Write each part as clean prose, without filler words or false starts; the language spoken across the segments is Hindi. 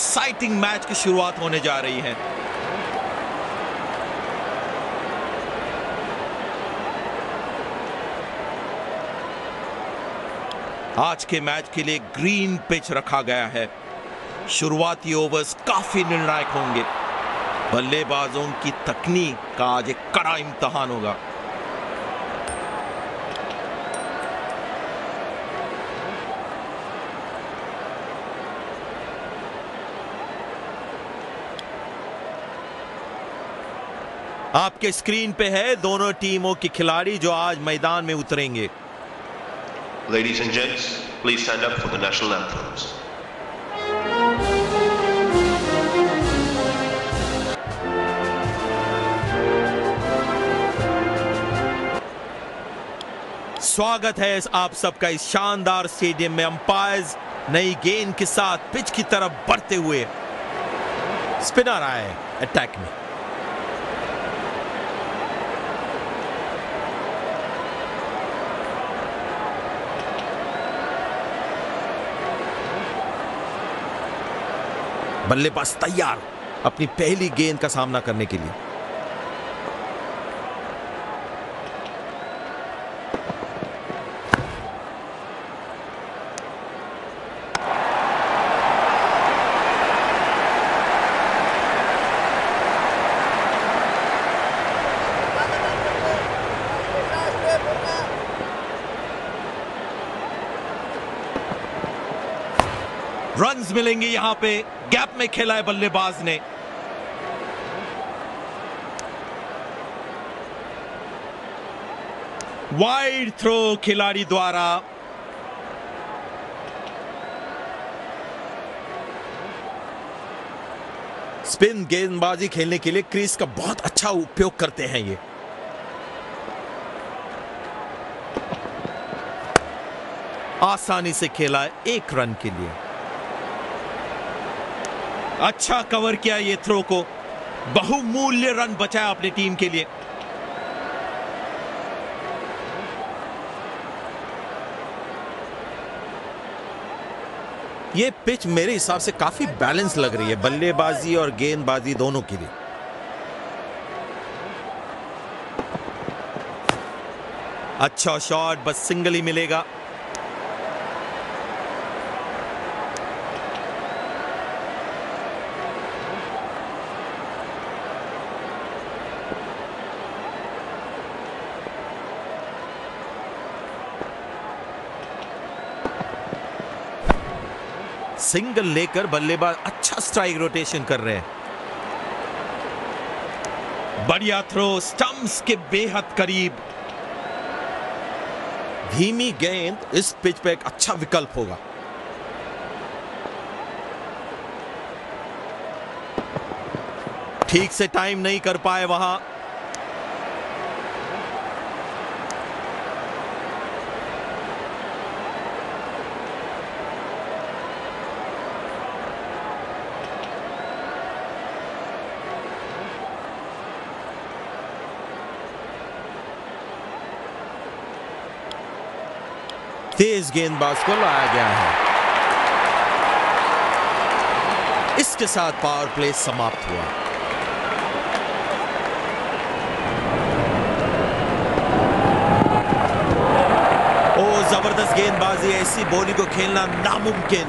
एक्साइटिंग मैच की शुरुआत होने जा रही है। आज के मैच के लिए ग्रीन पिच रखा गया है। शुरुआती ओवर्स काफी निर्णायक होंगे। बल्लेबाजों की तकनीक का आज एक कड़ा इम्तिहान होगा। आपके स्क्रीन पे है दोनों टीमों के खिलाड़ी जो आज मैदान में उतरेंगे। Ladies and gents, please stand up for the national anthems. स्वागत है आप सबका इस शानदार स्टेडियम में। अंपायर्स नई गेंद के साथ पिच की तरफ बढ़ते हुए स्पिनर आए अटैक में। बल्लेबाज तैयार अपनी पहली गेंद का सामना करने के लिए। रन्स मिलेंगे यहां पे। गैप में खेला है बल्लेबाज ने। वाइड थ्रो खिलाड़ी द्वारा। स्पिन गेंदबाजी खेलने के लिए क्रीज का बहुत अच्छा उपयोग करते हैं ये। आसानी से खेला है 1 रन के लिए। अच्छा कवर किया ये थ्रो को। बहुमूल्य रन बचाया अपनी टीम के लिए। ये पिच मेरे हिसाब से काफी बैलेंस लग रही है बल्लेबाजी और गेंदबाजी दोनों के लिए। अच्छा शॉट, बस सिंगल ही मिलेगा। सिंगल लेकर बल्लेबाज अच्छा स्ट्राइक रोटेशन कर रहे हैं। बढ़िया थ्रो, स्टंप्स के बेहद करीब। धीमी गेंद इस पिच पे एक अच्छा विकल्प होगा। ठीक से टाइम नहीं कर पाए वहां। तेज गेंदबाज को लाया गया है। इसके साथ पावर प्ले समाप्त हुआ। ओ जबरदस्त गेंदबाजी। ऐसी बॉलिंग को खेलना नामुमकिन।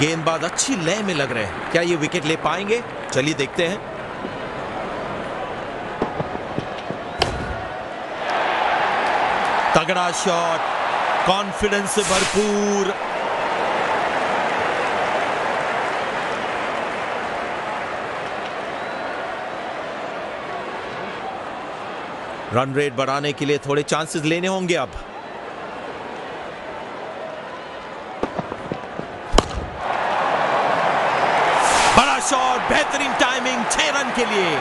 गेंदबाज अच्छी लय में लग रहे हैं। क्या ये विकेट ले पाएंगे? चलिए देखते हैं। तगड़ा शॉट, कॉन्फिडेंस से भरपूर। रन रेट बढ़ाने के लिए थोड़े चांसेस लेने होंगे अब। बड़ा शॉट, बेहतरीन टाइमिंग, 6 रन के लिए।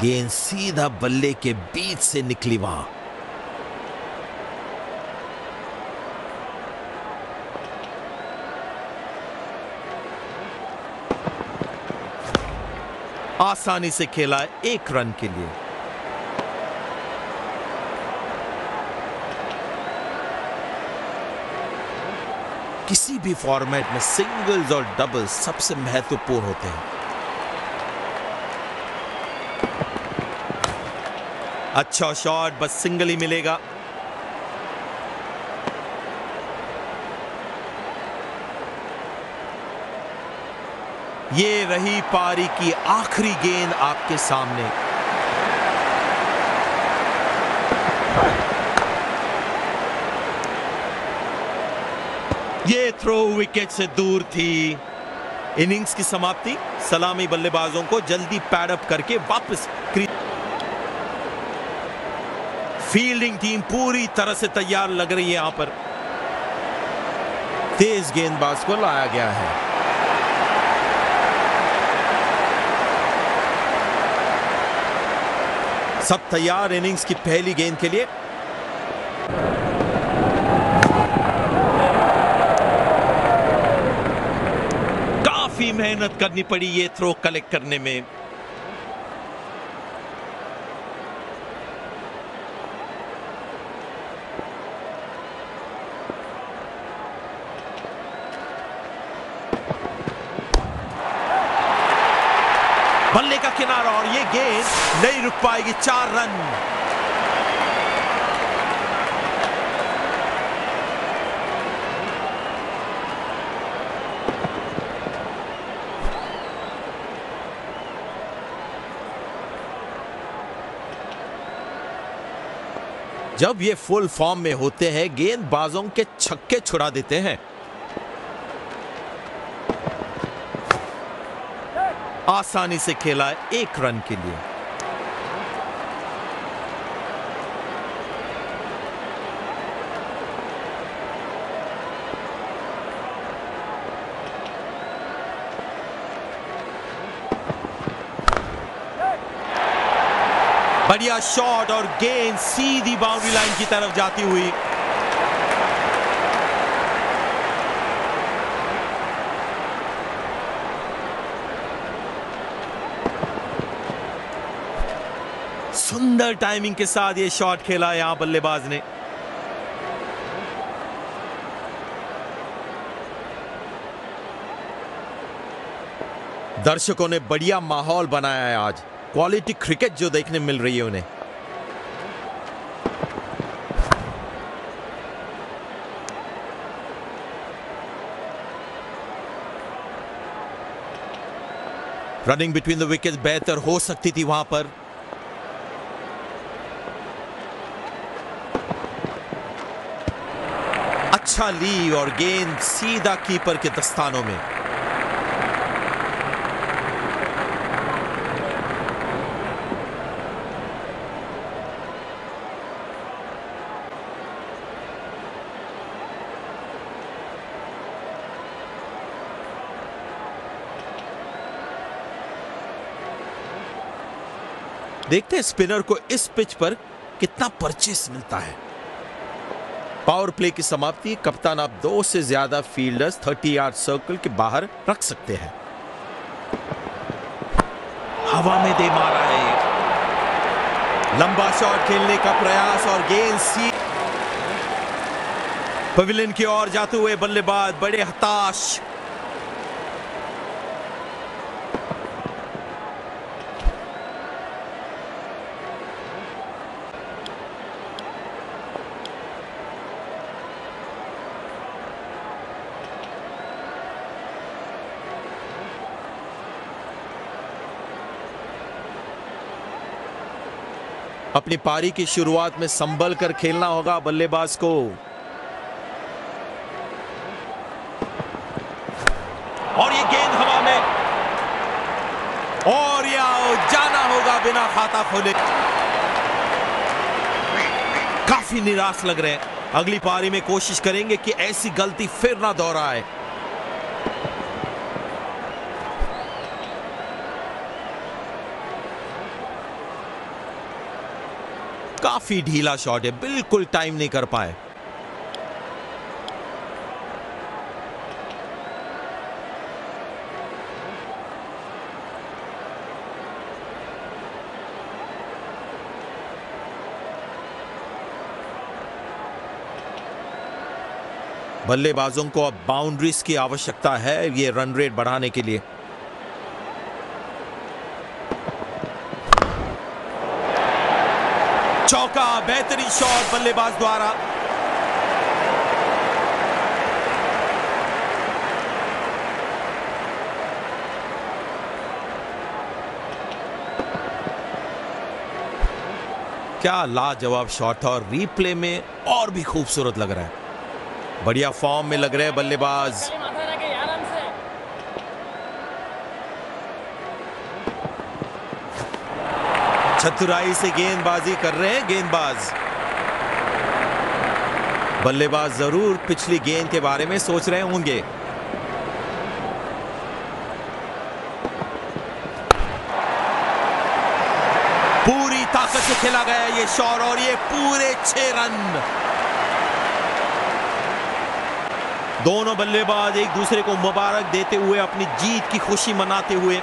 गेंद सीधा बल्ले के बीच से निकली वहां। आसानी से खेला 1 रन के लिए। किसी भी फॉर्मेट में सिंगल्स और डबल्स सबसे महत्वपूर्ण होते हैं। अच्छा शॉट, बस सिंगल ही मिलेगा। ये रही पारी की आखिरी गेंद आपके सामने। ये थ्रो विकेट से दूर थी। इनिंग्स की समाप्ति, सलामी बल्लेबाजों को जल्दी पैडअप करके वापस फील्डिंग टीम पूरी तरह से तैयार लग रही है। यहां पर तेज गेंदबाज को लाया गया है। सब तैयार इनिंग्स की पहली गेंद के लिए। काफी मेहनत करनी पड़ी ये थ्रो कलेक्ट करने में। बल्ले का किनारा और ये गेंद नहीं रुक पाएगी। 4 रन। जब ये फुल फॉर्म में होते हैं, गेंदबाजों के छक्के छुड़ा देते हैं। आसानी से खेला है 1 रन के लिए। बढ़िया शॉट और गेंद सीधी बाउंड्री लाइन की तरफ जाती हुई। सुंदर टाइमिंग के साथ ये शॉट खेला यहां बल्लेबाज ने। दर्शकों ने बढ़िया माहौल बनाया है आज। क्वालिटी क्रिकेट जो देखने मिल रही है उन्हें। रनिंग बिटवीन द विकेट्स बेहतर हो सकती थी वहां पर। अच्छा ली और गेंद सीधा कीपर के दस्तानों में। देखते हैं स्पिनर को इस पिच पर कितना परचेस मिलता है। पावर प्ले की समाप्ति। कप्तान आप 2 से ज्यादा फील्डर्स 30 यार्ड सर्कल के बाहर रख सकते हैं। हवा में दे मारा है। लंबा शॉट खेलने का प्रयास और गेंद सी पवेलियन की ओर जाते हुए बल्लेबाज बड़े हताश। अपनी पारी की शुरुआत में संभल कर खेलना होगा बल्लेबाज को। और ये गेंद हवा में और या जाना होगा बिना खाता खोले। काफी निराश लग रहे हैं। अगली पारी में कोशिश करेंगे कि ऐसी गलती फिर ना दोहराए। काफी ढीला शॉट है, बिल्कुल टाइम नहीं कर पाए। बल्लेबाजों को अब बाउंड्रीज की आवश्यकता है ये रन रेट बढ़ाने के लिए। चौका, बेहतरीन शॉट बल्लेबाज द्वारा। क्या लाजवाब शॉट था और रीप्ले में और भी खूबसूरत लग रहा है। बढ़िया फॉर्म में लग रहे हैं बल्लेबाज। चतुराई से गेंदबाजी कर रहे हैं गेंदबाज। बल्लेबाज जरूर पिछली गेंद के बारे में सोच रहे होंगे। पूरी ताकत से खेला गया ये शॉट और ये पूरे 6 रन। दोनों बल्लेबाज एक दूसरे को मुबारक देते हुए अपनी जीत की खुशी मनाते हुए